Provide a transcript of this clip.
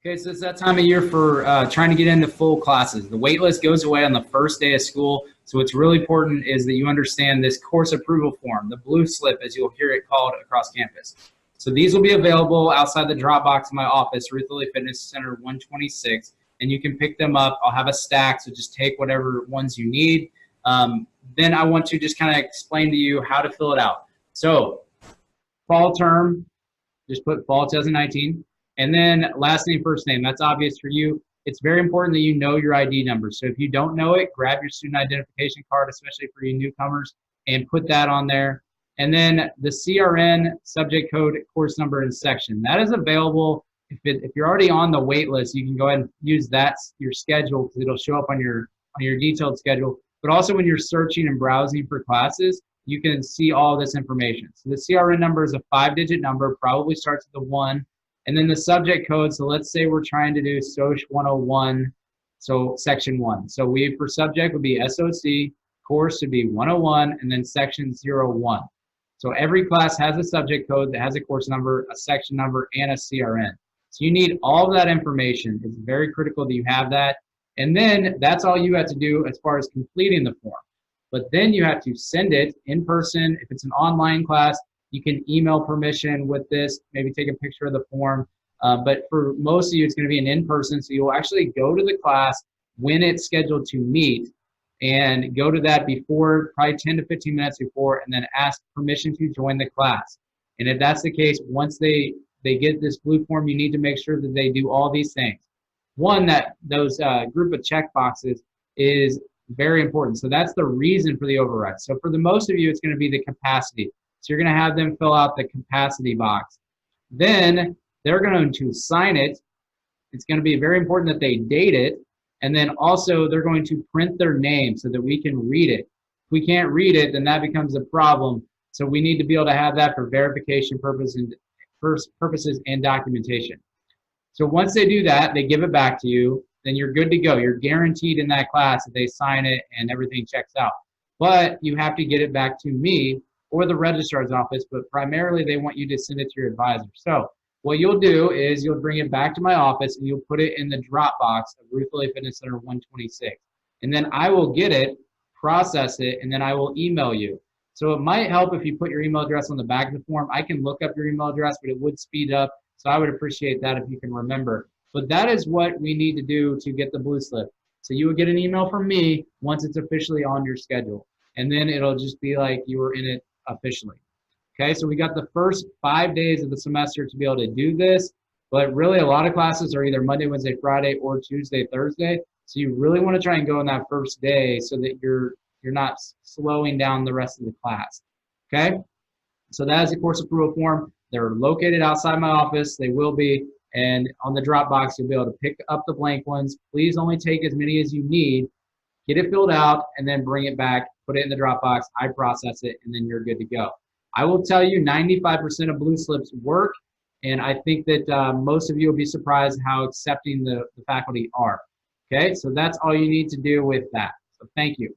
Okay, so it's that time of year for trying to get into full classes. The wait list goes away on the first day of school. So what's really important is that you understand this course approval form, the blue slip, as you'll hear it called across campus. So these will be available outside the drop box in my office, Ruth Lilly Fitness Center 126, and you can pick them up. I'll have a stack, so just take whatever ones you need. Then I want to just kind of explain to you how to fill it out. So fall term, just put fall 2019. And then last name, first name, that's obvious for you. It's very important that you know your ID number. So if you don't know it, grab your student identification card, especially for you newcomers, and put that on there. And then the CRN, subject code, course number, and section. That is available. If you're already on the wait list, you can go ahead and use that, your schedule, because it'll show up on your detailed schedule. But also when you're searching and browsing for classes, you can see all this information. So the CRN number is a 5-digit number, probably starts with a 1. And then the subject code, so let's say we're trying to do SOC 101, so section 1. So for subject would be SOC, course would be 101, and then section 01. So every class has a subject code that has a course number, a section number, and a CRN. So you need all of that information. It's very critical that you have that. And then that's all you have to do as far as completing the form. But then you have to send it in person. If it's an online class, you can email permission with this, maybe take a picture of the form. But for most of you, it's going to be an in-person, so you'll actually go to the class when it's scheduled to meet and go to that before, probably 10 to 15 minutes before, and then ask permission to join the class. And if that's the case, once they get this blue form, you need to make sure that they do all these things. One, that those group of check boxes is very important. So that's the reason for the override. So for the most of you, it's going to be the capacity. So you're going to have them fill out the capacity box. Then they're going to sign it. It's going to be very important that they date it. And then also they're going to print their name so that we can read it. If we can't read it, then that becomes a problem. So we need to be able to have that for verification purposes and documentation. So once they do that, they give it back to you, then you're good to go. You're guaranteed in that class that they sign it and everything checks out. But you have to get it back to me or the registrar's office, but primarily they want you to send it to your advisor. So what you'll do is you'll bring it back to my office and you'll put it in the drop box of Ruth Lilly Fitness Center 126. And then I will get it, process it, and then I will email you. So it might help if you put your email address on the back of the form. I can look up your email address, but it would speed up. So I would appreciate that if you can remember. But that is what we need to do to get the blue slip. So you will get an email from me once it's officially on your schedule. And then it'll just be like you were in it officially. Okay, so we got the first 5 days of the semester to be able to do this, but really a lot of classes are either Monday, Wednesday, Friday, or Tuesday, Thursday. So you really want to try and go in that first day so that you're not slowing down the rest of the class. Okay, so that is the course approval form. They're located outside my office. They will be, and on the drop box you'll be able to pick up the blank ones. Please only take as many as you need. Get it filled out and then bring it back, put it in the drop box, I process it, and then you're good to go. I will tell you 95% of blue slips work, and I think that most of you will be surprised how accepting the faculty are. Okay, so that's all you need to do with that. So thank you.